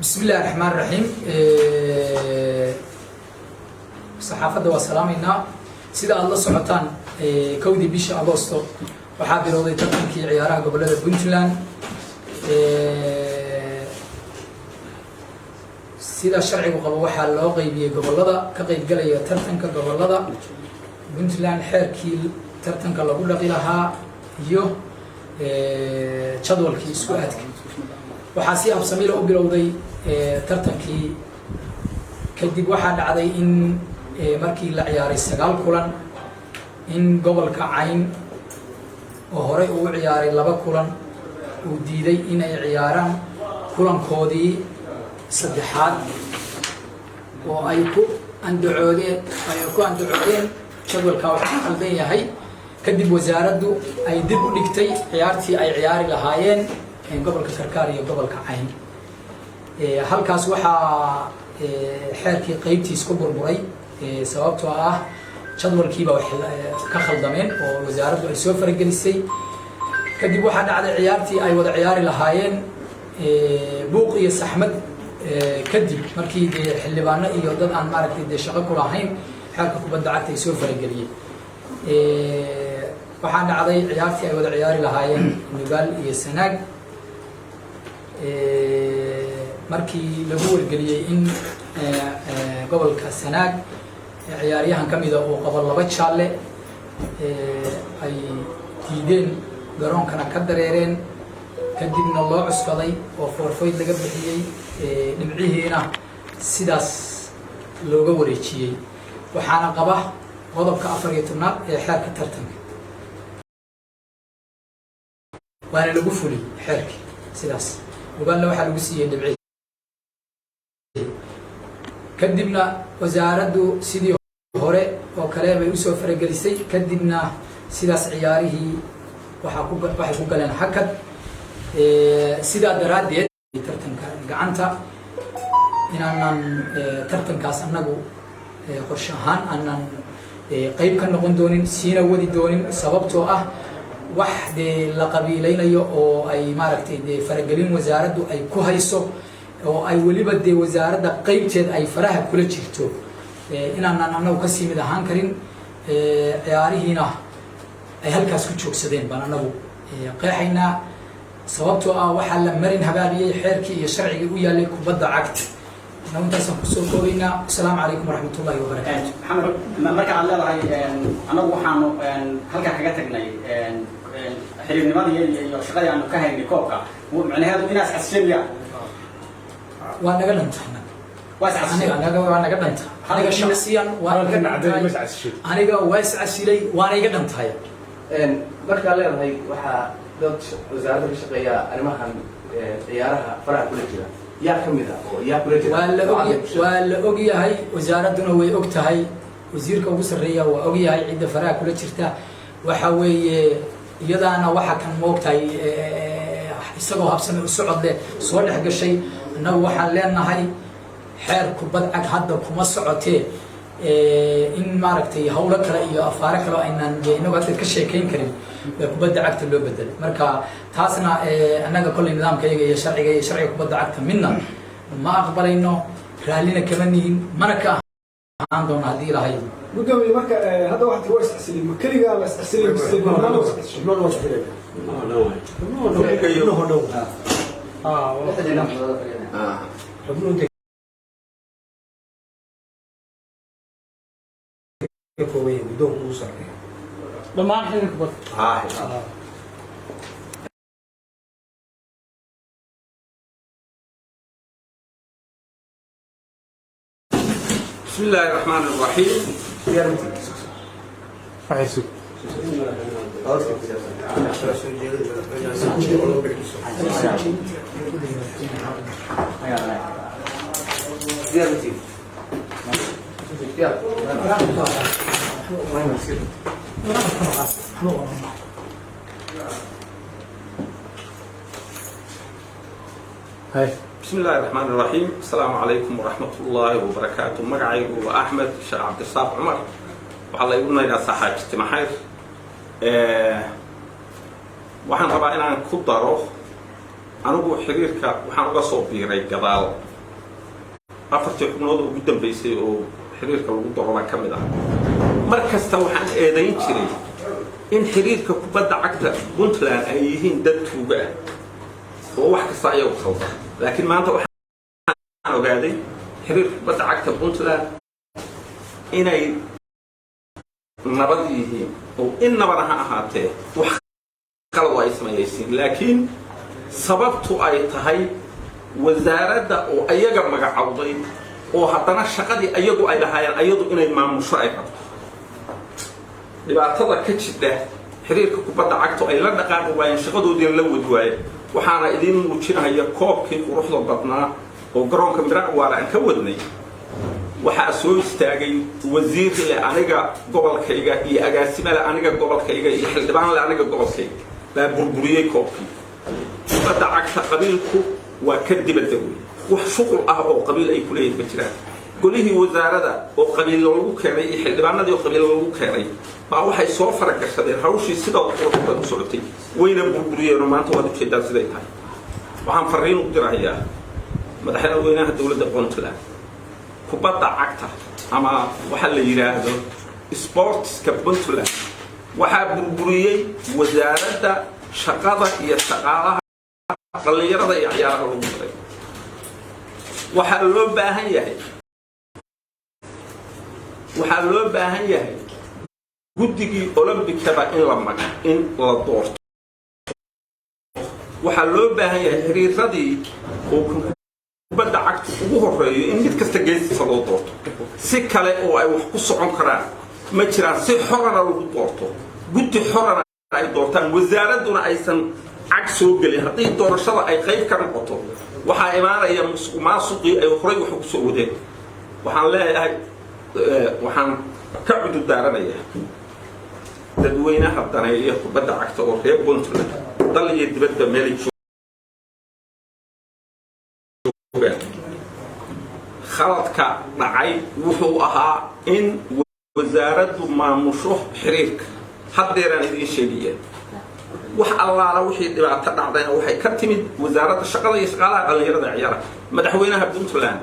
بسم الله الرحمن الرحيم صحافة وسلامنا سيدا الله سبحانه كودي بيش أغسطو وحاضر وضي تقنكي عيارها قبل هذا بنتلان سيدا الشرعي وقبل وحا الله قيبية قبل هذا كقيب قليا ترتنك قبل هذا بنتلان حيركي ترتنك الله قول لها يو جدولكي اسكواتك وحاسي أبسميل أبلودي ترتنكي كدب واحد عدي إن markii la ciyaaray 9 kulan in gobolka Cayn oo hore uu ciyaaray 2 kulan uu diiday in ay ciyaaraan kulankoodii saddexaad oo ay ku andacoodeen jadwalka waxa qaldan yahay kadib wasaaraddu ay dib u dhigtay ciyaartii ay ciyaari lahaayeen gobolka Karkaar iyo gobolka Cayn halkaas waxa xeerkii qaybtiis ku burburay sababtoo ah jadwalkiiba wax ka khaldameen oo wasaaraddu ay soo faragelisay kadib waxa dhacday ciyaartii ay wada ciyaari lahaayeen buuq iyo saxmad kadib markii xildhibaano iyo dad aan maaragtay shaqo ku lahayn xalka kubadda cagta ay soo farageliyeen waxa dhacday ciyaartii ay wada ciyaari lahaayeen Nugaal iyo Sanaag markii lagu wargeliyay in gobolka Sanaag ciyaaryahan kamida oo qaba 2 jaalle ay diideen garoonkana ka dareereen kadibna loo cusbaday oo forfeyd laga bixiyay dhibcihiina sidaas looga wareejiyay waxaana qaba qodobka 14aad ee xeerka tartanka waana lagu fulay xeerkii sidaas Nugaal waxa lagu siiyay dhibci kadibna wasaaraddu sidii hore oo kale bay u soo faragelisay kadibna sidaas ciyaarihii waxay ku galeen hakad sida daraadeed tartanka gacanta inaan tartankaas anagu qorshe ahaan aanan qayb ka noqon doonin siina wadi doonin sababtoo ah wax la qabiilaynayo oo ay maaragtay faragelin wasaaraddu ay ku hayso oo ay waliba wasaaradda qaybteed ay faraha kula jirto inaan anagu ka sii mid ahaan karin ciyaarihiina ay halkaas ku joogsadeen baan anagu qeexaynaa sababtoo ah waxa la marin habaabiyay xeerkii iyo sharcigii u yaalay kubadda cagta intaasaan kusoo koobaynaa asalaamu calaykum waraxmatullaahi wabarakaatu maxamed marka aad leedahay anagu waxaanu halkaa kaga tagnay xiriirnimadii iyo shaqadii aanu ka haynay koobka macnaheedu inaas casheeya waa naga dhantahay waa naga dhantay aniga shakhsiyan waa naga dhantay aniga waa iscasilay waana iga dhantahay markaa leedahay waxaa dad wasaaradda ka shaqeeya arrimahan ciyaaraha faraha kula jira yaa ka mid ah oo yaa kula jira waa la og yahay wasaaradduna way og tahay wasiirka ugu sarreeya waa og yahay cidda faraha kula jirta waxa weeye iyadaana waxa kan moogtahay isagoo habsame u socod leh soo dhex gashay annagu waxaan leenahay xeer kubad cag hadda kuma socotee in maaragtay hawlo kale iyo afaare kale aynaan inagu hadda ka sheekayn karin kubadda cagta loo bedelay marka taasna annaga kolley nidaamkayaga iyo sharciga kubadda cagta midna ma aqbalayno raallina kama nihin mana ka ahaan doona haddii ilahay gudoomiye marka hadda waxaad waa iscasilay ma keligaa la iscasilay dhammaan xilka kubadda بسم الله الرحمن الرحيم بسم الله الرحمن الرحيم السلام عليكم ورحمة الله وبركاته مقعي هو أحمد شيخ عبد الصاب عمر وحالله يقولنا إلى صحة اجتماعية waxaan rabaa inaan ku daro anigu xiriirka waxaan uga soo biiray gadaal 4 xubnood oo ugu dambeysay oo xiriirka lagu dooran ka mid ah mar kasta waxaan eedayn jiray in xiriirka kubadda cagta Puntland ay yihiin dad tuuga ah oo wax kasta ay u khaldan laakiin maanta waxaan ogaaday xiriirka kubadda cagta Puntland inay nabad yihiin oo in nabad ha ahaatee wax qalad ay sameeyeen laakiin sababtu ay tahay wasaaradda oo ayaga magacawday oo haddana shaqadii ayagu ay lahaayeen ayadu inay maamusho ay qabto dhibaatada ka jidha xiriirka kubadda cagta ay la dhaqaaqi waayeen shaqadoodii la wadi waayeen waxaana idin muujinaya koobkii quruxda badnaa oo garoonka Miracwaala aan ka wadnay waxaa soo istaagay wasiir le aniga gobolkayga iyo agaasime le aniga gobolkayga iyo xildhibaan le aniga gobolkayga baa burburiyey koobkii kubadda cagta qabiilku waa ka dibadda wey wax shuqul ah oo qabiil ay ku leeyihiin ma jiraan golihii wasaaradda oo qabiil lagu keenay iyo xildhibaanadii oo qabiil lagu keenay baa waxay soo faragashadeen hawshii sidoo kale u socotay wayna burburiyeen maanta waad u jeedaan siday tahay waxaan fariin u dirayaa madaxweynaha dowladda Puntland kubadda cagta ama waxa la yiraahdo sportska Puntland waxaa burburiyey wasaaradda shaqada iyo shaqaalaha dhalinyarada iyo ciyaaraha lagu daray waxaa loo baahan yahay guddigii Olombikada in la doorto waxaa loo baahan yahay xiriiradii oo kubadda cagta ugu horeeyo in mid kasta geesiisa loo doorto si kale oo ay wax ku socon karaan ma jiraan si xorana lagu doorto guddi xorana ay doortaan wasaaraduna aysan cag soo gelin haddii doorashada ay qayb ka noqoto waxaa imaanaya musuqmaasuqii ay horay wax ku soo wadeen waxaan leeyahay waxaan ka cudud daaranayaa dadweynaha daneeya kubadda cagta oo reer Puntland dal iyo dibadda meel khaladka dhacay wuxuu ahaa in wasaaraddu maamusho xiriirka haddeeraan idin sheegayeen wax allaala wixii dhibaato dhacdayna waxay ka timid wasaaradda shaqada iyo shaqaalaha dhalinyarada ciyaaraha madaxweynaha Puntland